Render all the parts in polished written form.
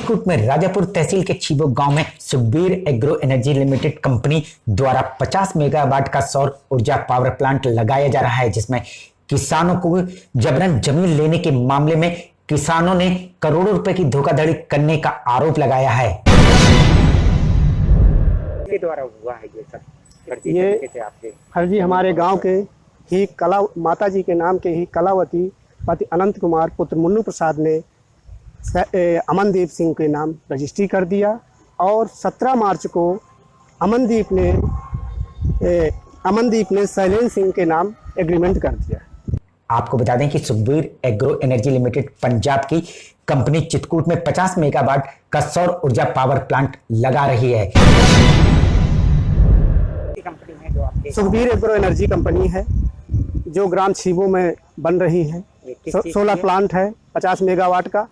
चित्रकूट में राजापुर तहसील के छिबो गांव में Sukhbir agro energy limited company द्वारा 50 मेगावाट का सौर ऊर्जा पावर प्लांट लगाया जा रहा है, जिसमें किसानों को जबरन जमीन लेने के मामले में किसानों ने करोड़ों रुपए की धोखाधड़ी करने का आरोप लगाया है। के द्वारा हुआ है ये सब ये आपके फर्जी हमारे गांव के ही कला माता जी के नाम के ही कलावती पति अनंत कुमार पुत्र मुन्नू प्रसाद ने अमनदीप सिंह के नाम रजिस्ट्री कर दिया और 17 मार्च को अमनदीप ने शैलेंद्र सिंह के नाम एग्रीमेंट कर दिया। आपको बता दें कि Sukhbir agro energy limited Punjab की कंपनी चित्रकूट में 50 मेगावाट का सौर ऊर्जा पावर प्लांट लगा रही है। कंपनी है जो आपके सुखबीर एग्रो एनर्जी कंपनी है जो ग्राम छिबो में बन रही है। सोलर प्लांट है 50 मेगावाट का,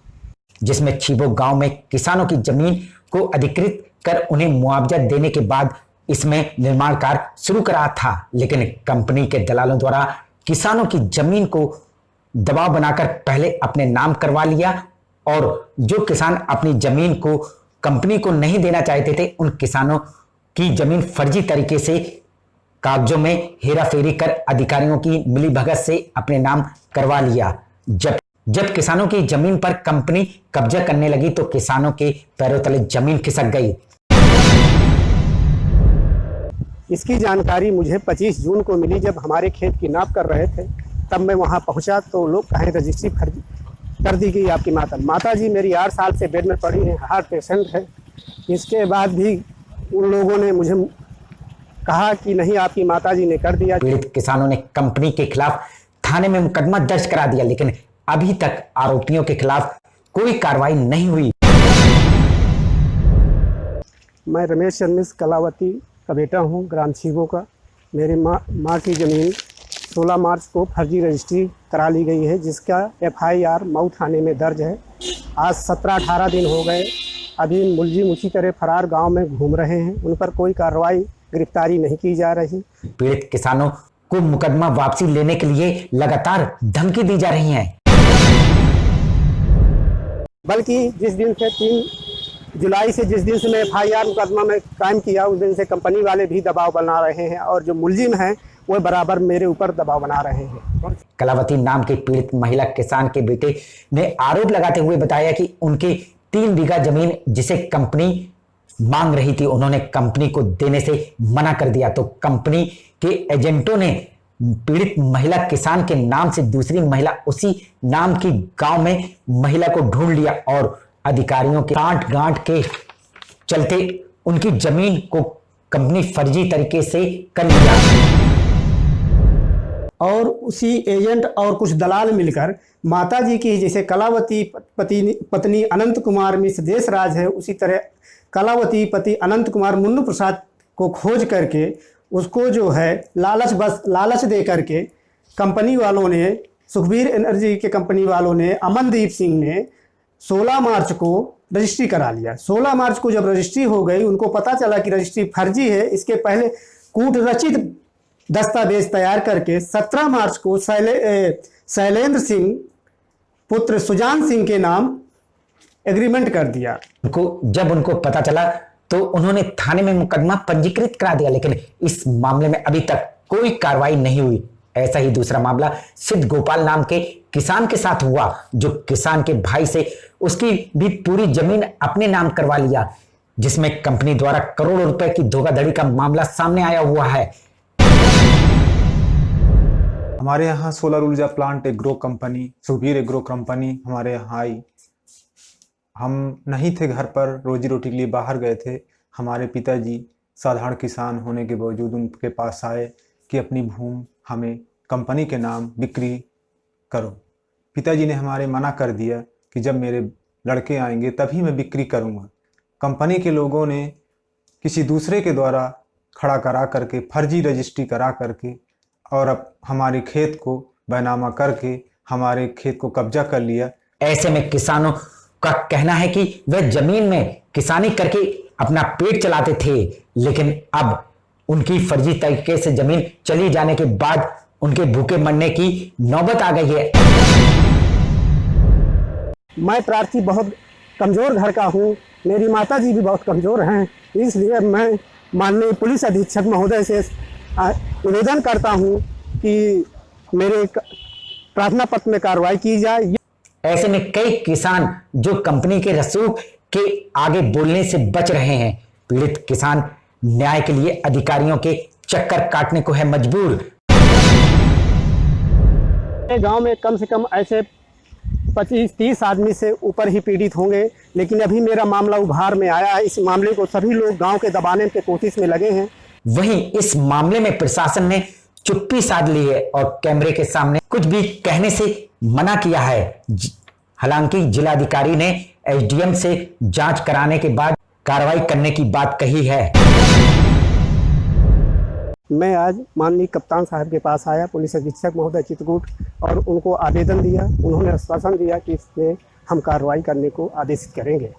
जिसमें छिबो गांव में किसानों की जमीन को अधिकृत कर उन्हें मुआवजा देने के बाद इसमें निर्माण कार्य शुरू करा था, लेकिन कंपनी के दलालों द्वारा किसानों की जमीन को दबाव बनाकर पहले अपने नाम करवा लिया और जो किसान अपनी जमीन को कंपनी को नहीं देना चाहते थे, उन किसानों की जमीन फर्जी तरीके से कागजों में हेराफेरी कर अधिकारियों की मिलीभगत से अपने नाम करवा लिया। जब किसानों की जमीन पर कंपनी कब्जा करने लगी तो किसानों के पैरों तले जमीन खिसक गई। इसकी जानकारी मुझे 25 जून को मिली। जब हमारे खेत की नाप कर रहे थे तब मैं वहां पहुंचा तो लोग कहें रजिस्ट्री फर्जी कर दी गई आपकी माता जी मेरी 8 साल से बेड में पड़ी है, हार्ट पेशेंट है। इसके बाद भी उन लोगों ने मुझे कहा कि नहीं आपकी माताजी ने कर दिया। पीड़ित किसानों ने कंपनी के खिलाफ थाने में मुकदमा दर्ज करा दिया, लेकिन अभी तक आरोपियों के खिलाफ कोई कार्रवाई नहीं हुई। मैं रमेश शर्मिस कलावती का बेटा हूं, ग्राम छिबो का। मेरी माँ की ज़मीन 16 मार्च को फर्जी रजिस्ट्री करा ली गई है, जिसका FIR मऊ थाने में दर्ज है। आज 17-18 दिन हो गए, अभी मुलजिम उसी तरह फरार गांव में घूम रहे हैं। उन पर कोई कार्रवाई गिरफ्तारी नहीं की जा रही। पीड़ित किसानों को मुकदमा वापसी लेने के लिए लगातार धमकी दी जा रही है। बल्कि जिस दिन से 3 जुलाई से जिस दिन से मैं FIR मुकदमा में कायम किया, उस दिन से कंपनी वाले भी दबाव बना रहे हैं और जो मुलजिम हैं वो बराबर मेरे ऊपर दबाव बना रहे हैं। कलावती नाम की पीड़ित महिला किसान के बेटे ने आरोप लगाते हुए बताया कि उनकी 3 बीघा जमीन जिसे कंपनी मांग रही थी, उन्होंने कंपनी को देने से मना कर दिया, तो कंपनी के एजेंटों ने पीड़ित महिला किसान के नाम से दूसरी महिला उसी नाम की गांव में महिला को ढूंढ लिया और अधिकारियों के गांठ के चलते उनकी जमीन को कंपनी फर्जी तरीके से कर लिया और उसी एजेंट और कुछ दलाल मिलकर माताजी की जैसे कलावती पत्नी अनंत कुमार मिश्र देशराज है, उसी तरह कलावती पति अनंत कुमार मुन्नू प्रसाद को खोज करके उसको जो है लालच दे करके कंपनी वालों ने, सुखबीर एनर्जी के कंपनी वालों ने, अमनदीप सिंह ने 16 मार्च को रजिस्ट्री करा लिया। 16 मार्च को जब रजिस्ट्री हो गई, उनको पता चला कि रजिस्ट्री फर्जी है। इसके पहले कूट रचित दस्तावेज तैयार करके 17 मार्च को शैलेंद्र सिंह पुत्र सुजान सिंह के नाम एग्रीमेंट कर दिया। जब उनको पता चला तो उन्होंने थाने में मुकदमा पंजीकृत करा दिया, लेकिन इस मामले में अभी तक कोई कार्रवाई नहीं हुई। ऐसा ही दूसरा मामला सिद्ध गोपाल नाम के किसान के साथ हुआ, जो किसान के भाई से उसकी भी पूरी जमीन अपने नाम करवा लिया, जिसमें कंपनी द्वारा करोड़ों रुपए की धोखाधड़ी का मामला सामने आया हुआ है। हमारे यहाँ सोलर ऊर्जा plant agro company, Sukhbir agro company हमारे यहाँ आई। हम नहीं थे घर पर, रोजी रोटी के लिए बाहर गए थे। हमारे पिताजी साधारण किसान होने के बावजूद उनके पास आए कि अपनी भूमि हमें कंपनी के नाम बिक्री करो। पिताजी ने हमारे मना कर दिया कि जब मेरे लड़के आएंगे तभी मैं बिक्री करूंगा। कंपनी के लोगों ने किसी दूसरे के द्वारा खड़ा करा करके फर्जी रजिस्ट्री करा करके और अब हमारे खेत को बैनामा करके हमारे खेत को कब्जा कर लिया। ऐसे में किसानों का कहना है कि वह जमीन में किसानी करके अपना पेट चलाते थे, लेकिन अब उनकी फर्जी तरीके से जमीन चली जाने के बाद उनके भूखे मरने की नौबत आ गई है। मैं प्रार्थी बहुत कमज़ोर घर का हूँ, मेरी माता जी भी बहुत कमज़ोर हैं, इसलिए मैं माननीय पुलिस अधीक्षक महोदय से निवेदन करता हूँ कि मेरे प्रार्थना पत्र में कार्रवाई की जाए। ऐसे में कई किसान जो कंपनी के रसूख के आगे बोलने से बच रहे हैं। पीड़ित किसान न्याय के लिए अधिकारियों के चक्कर काटने को है मजबूर। गांव में कम से कम ऐसे 25-30 आदमी से ऊपर ही पीड़ित होंगे, लेकिन अभी मेरा मामला उभार में आया है। इस मामले को सभी लोग गांव के दबाने की कोशिश में लगे हैं। वहीं इस मामले में प्रशासन ने चुप्पी साध ली है और कैमरे के सामने कुछ भी कहने से मना किया है। हालांकि जिलाधिकारी ने एसडीएम से जांच कराने के बाद कार्रवाई करने की बात कही है। मैं आज माननीय कप्तान साहब के पास आया, पुलिस अधीक्षक महोदय चित्रकूट, और उनको आवेदन दिया। उन्होंने आश्वासन दिया कि इसमें हम कार्रवाई करने को आदेशित करेंगे।